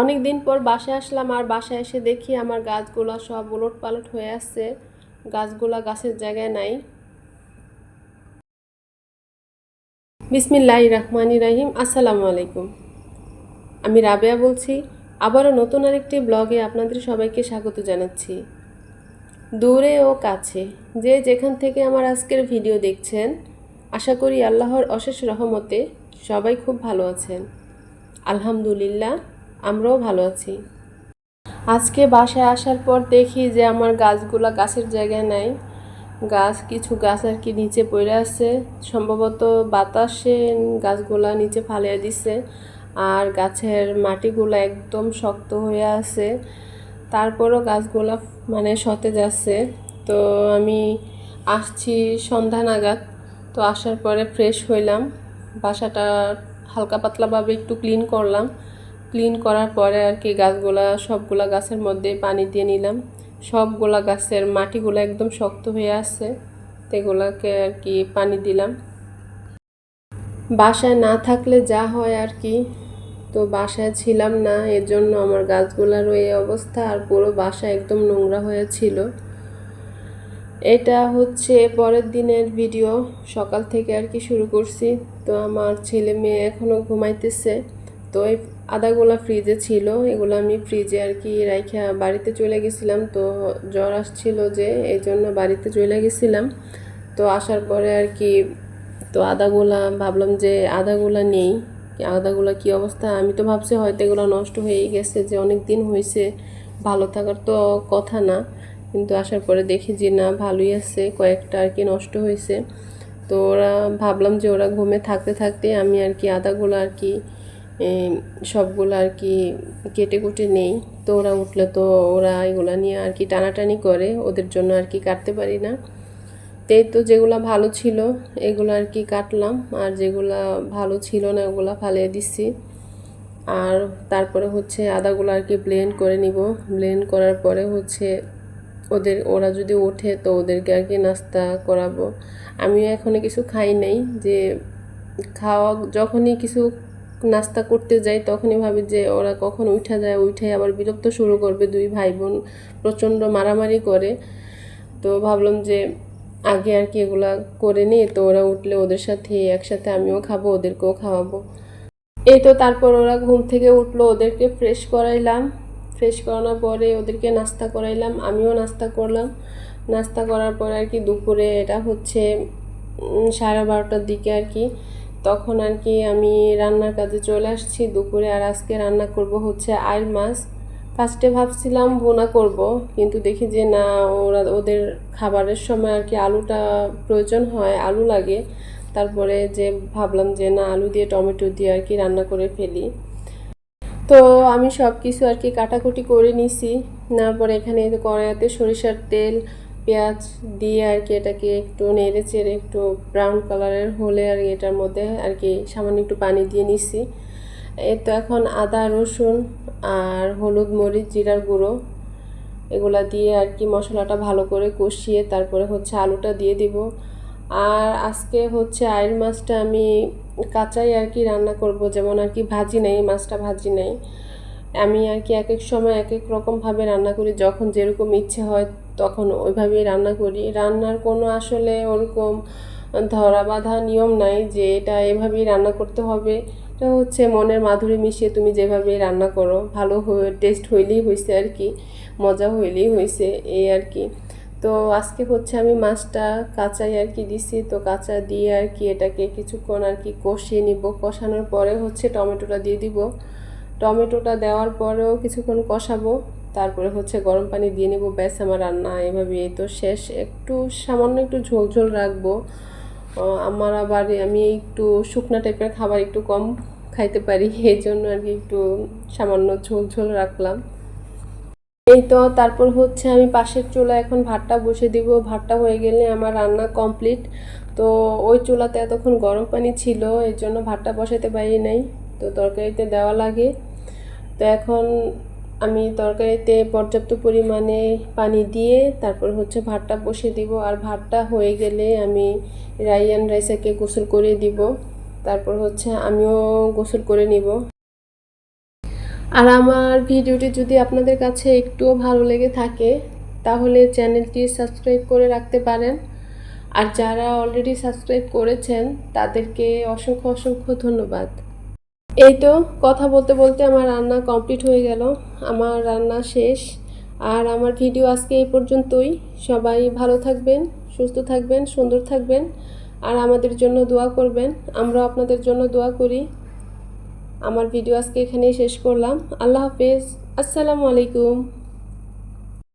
অনেক দিন পর বাসায় আসলাম, আর বাসায় এসে দেখি আমার গাছগুলা সব উলটপালট হয়ে আছে। গাছগুলা গাছের জায়গায় নাই। বিসমিল্লাহির রহমানির রহিম। আসসালামু আলাইকুম। আমি রাবেয়া বলছি। আবারও নতুন আরেকটি ব্লগে আপনাদের সবাইকে স্বাগত জানাচ্ছি। দূরে ও কাছে যে যেখান থেকে আমার আজকের ভিডিও দেখছেন, আশা করি আল্লাহর অশেষ রহমতে সবাই খুব ভালো আছেন। আলহামদুলিল্লাহ, আমরাও ভালো আছি। আজকে বাসায় আসার পর দেখি যে আমার গাছগুলা গাছের জায়গায় নাই। কিছু গাছ আর কি নিচে পড়ে আছে, সম্ভবত বাতাসে গাছগুলা নিচে ফালিয়ে দিছে। আর গাছের মাটিগুলো একদম শক্ত হয়ে আছে, তারপরও গাছগুলা মানে সতেজ আছে। তো আমি আসছি সন্ধ্যা নাগাদ। তো আসার পরে ফ্রেশ হইলাম, বাসাটা হালকা পাতলাভাবে একটু ক্লিন করলাম। ক্লিন করার পরে আর কি সবগুলা গাছের মধ্যে পানি দিয়ে নিলাম। সবগুলা গাছের মাটিগুলো একদম শক্ত হয়ে আছে, তো এগুলাকে আর কি পানি দিলাম। বাসায় না থাকলে যা হয় আর কি, তো বাসায় ছিলাম না, এর জন্য আমার গাছগুলারও এই অবস্থা। আর পুরো বাসা একদম নোংরা হয়েছিল। এটা হচ্ছে পরের দিনের ভিডিও, সকাল থেকে আর কি শুরু করছি। তো আমার ছেলে মেয়ে এখনও ঘুমাইতেছে। তো এই আদাগুলা ফ্রিজে ছিল, এগুলো আমি ফ্রিজে আর কি রাইখা বাড়িতে চলে গেছিলাম। তো জ্বর আসছিল, যে এই জন্য বাড়িতে চলে গেছিলাম। তো আসার পরে আর কি, তো আদাগুলা ভাবলাম যে আদাগুলা নেই, আদাগুলা কি অবস্থা। আমি তো ভাবছি হয়তো এগুলো নষ্ট হয়েই গেছে, যে অনেক দিন হয়েছে, ভালো থাকার তো কথা না। কিন্তু আসার পরে দেখি যে না, ভালোই আছে, কয়েকটা আর কি নষ্ট হয়েছে। তো ভাবলাম যে ওরা ঘুমে থাকতে থাকতে আমি আর কি আদাগুলো আর কি সবগুলো আর কি কেটে কুটে নেই। তো ওরা উঠলে তো ওরা এগুলা নিয়ে আর কি টানাটানি করে, ওদের জন্য আর কি কাটতে পারি না। তো যেগুলো ভালো ছিল এগুলো আর কি কাটলাম, আর যেগুলো ভালো ছিল না ওগুলো ফালিয়ে দিচ্ছি। আর তারপরে হচ্ছে আদাগুলো আর কি ব্লেন্ড করে নিব। ব্লেন্ড করার পরে হচ্ছে ওরা যদি ওঠে তো ওদেরকে আর কি নাস্তা করাবো। আমিও এখনো কিছু খাই নাই, যে যখনই কিছু নাস্তা করতে যাই তখনই ভাবি যে ওরা কখন উঠা যায়, উঠে আবার বিরক্ত শুরু করবে। দুই ভাই বোন প্রচণ্ড মারামারি করে। তো ভাবলাম যে আগে আর কি এগুলা করে নিই, তো ওরা উঠলে ওদের সাথে একসাথে আমিও খাবো, ওদেরকেও খাওয়াবো। এই তো তারপর ওরা ঘুম থেকে উঠলো, ওদেরকে ফ্রেশ করাইলাম। ফ্রেশ করানোর পরে ওদেরকে নাস্তা করাইলাম, আমিও নাস্তা করলাম। নাস্তা করার পরে আর কি দুপুরে, এটা হচ্ছে 12:30টার দিকে আর কি, তখন আর কি আমি রান্নার কাজে চলে আসছি দুপুরে। আর আজকে রান্না করব হচ্ছে আইল মাছ। ফার্স্টে ভাবছিলাম ভুনা করব, কিন্তু দেখি যে না, ওদের খাবারের সময় আর কি আলুটা প্রয়োজন হয়, আলু লাগে। তারপরে যে ভাবলাম যে না, আলু দিয়ে টমেটো দিয়ে আর কি রান্না করে ফেলি। তো আমি সব কিছু আর কি কাটাকুটি করে নিছি। নেওয়ার পরে এখানে কড়াইতে সরিষার তেল, পেঁয়াজ দিয়ে আর কি এটাকে একটু নেড়ে চেড়ে একটু ব্রাউন কালারের হলে আর এটার মধ্যে আর কি সামান্য একটু পানি দিয়ে নিছি। এই তো এখন আদা রসুন আর হলুদ মরিচ জিরার গুঁড়ো এগুলা দিয়ে আর কি মশলাটা ভালো করে কষিয়ে তারপরে হচ্ছে আলুটা দিয়ে দিব। আর আজকে হচ্ছে আইল মাছটা আমি কাঁচাই আর কি রান্না করব, যেমন আর কি ভাজি নেই, মাছটা ভাজি নেই। আমি আর কি এক এক সময় এক এক রকমভাবে রান্না করি, যখন যেরকম ইচ্ছে হয় তখন ওইভাবেই রান্না করি। রান্নার কোনো আসলে ওরকম ধরা বাঁধা নিয়ম নাই যে এটা এভাবেই রান্না করতে হবে। এটা হচ্ছে মনের মাধুরী মিশিয়ে তুমি যেভাবে রান্না করো, ভালো টেস্ট হইলেই হয়েছে আর কি, মজা হইলেই হয়েছে, এই আর কি। তো আজকে হচ্ছে আমি মাছটা কাঁচাই আর কি দিছি। তো কাঁচা দিয়ে আর কি এটাকে কিছুক্ষণ আর কি কষিয়ে নিব। কষানোর পরে হচ্ছে টমেটোটা দিয়ে দিব। টমেটোটা দেওয়ার পরেও কিছুক্ষণ কষাবো, তারপরে হচ্ছে গরম পানি দিয়ে নেব। ব্যাস, আমার রান্না এভাবে এই তো শেষ। একটু সামান্য একটু ঝোল ঝোল রাখবো। আমার আবার আমি একটু শুকনা টাইপের খাবার একটু কম খাইতে পারি, এই জন্য আর কি একটু সামান্য ঝোল ঝোল রাখলাম। এই তো তারপর হচ্ছে আমি পাশের চুলা এখন ভাতটা বসে দিব। ভাতটা হয়ে গেলে আমার রান্না কমপ্লিট। তো ওই চুলাতে এতক্ষণ গরম পানি ছিল, এর জন্য ভাতটা বসাতে পারি নাই। তো তরকারিতে দেওয়া লাগে। তো এখন আমি তরকারিতে পর্যাপ্ত পরিমাণে পানি দিয়ে তারপর হচ্ছে ভাতটা বসিয়ে দিব। আর ভাতটা হয়ে গেলে আমি রাইয়ান রাইসাকে গোসল করে দিব, তারপর হচ্ছে আমিও গোসল করে নিব। আর আমার ভিডিওটি যদি আপনাদের কাছে একটুও ভালো লেগে থাকে তাহলে চ্যানেলটি সাবস্ক্রাইব করে রাখতে পারেন। আর যারা অলরেডি সাবস্ক্রাইব করেছেন তাদেরকে অসংখ্য অসংখ্য ধন্যবাদ। এই তো কথা বলতে বলতে আমার রান্না কমপ্লিট হয়ে গেল, আমার রান্না শেষ। আর আমার ভিডিও আজকে এই পর্যন্তই। সবাই ভালো থাকবেন, সুস্থ থাকবেন, সুন্দর থাকবেন, আর আমাদের জন্য দোয়া করবেন। আমরাও আপনাদের জন্য দোয়া করি। আমার ভিডিও আজকে এখানেই শেষ করলাম। আল্লাহ হাফেজ। আসসালামু আলাইকুম।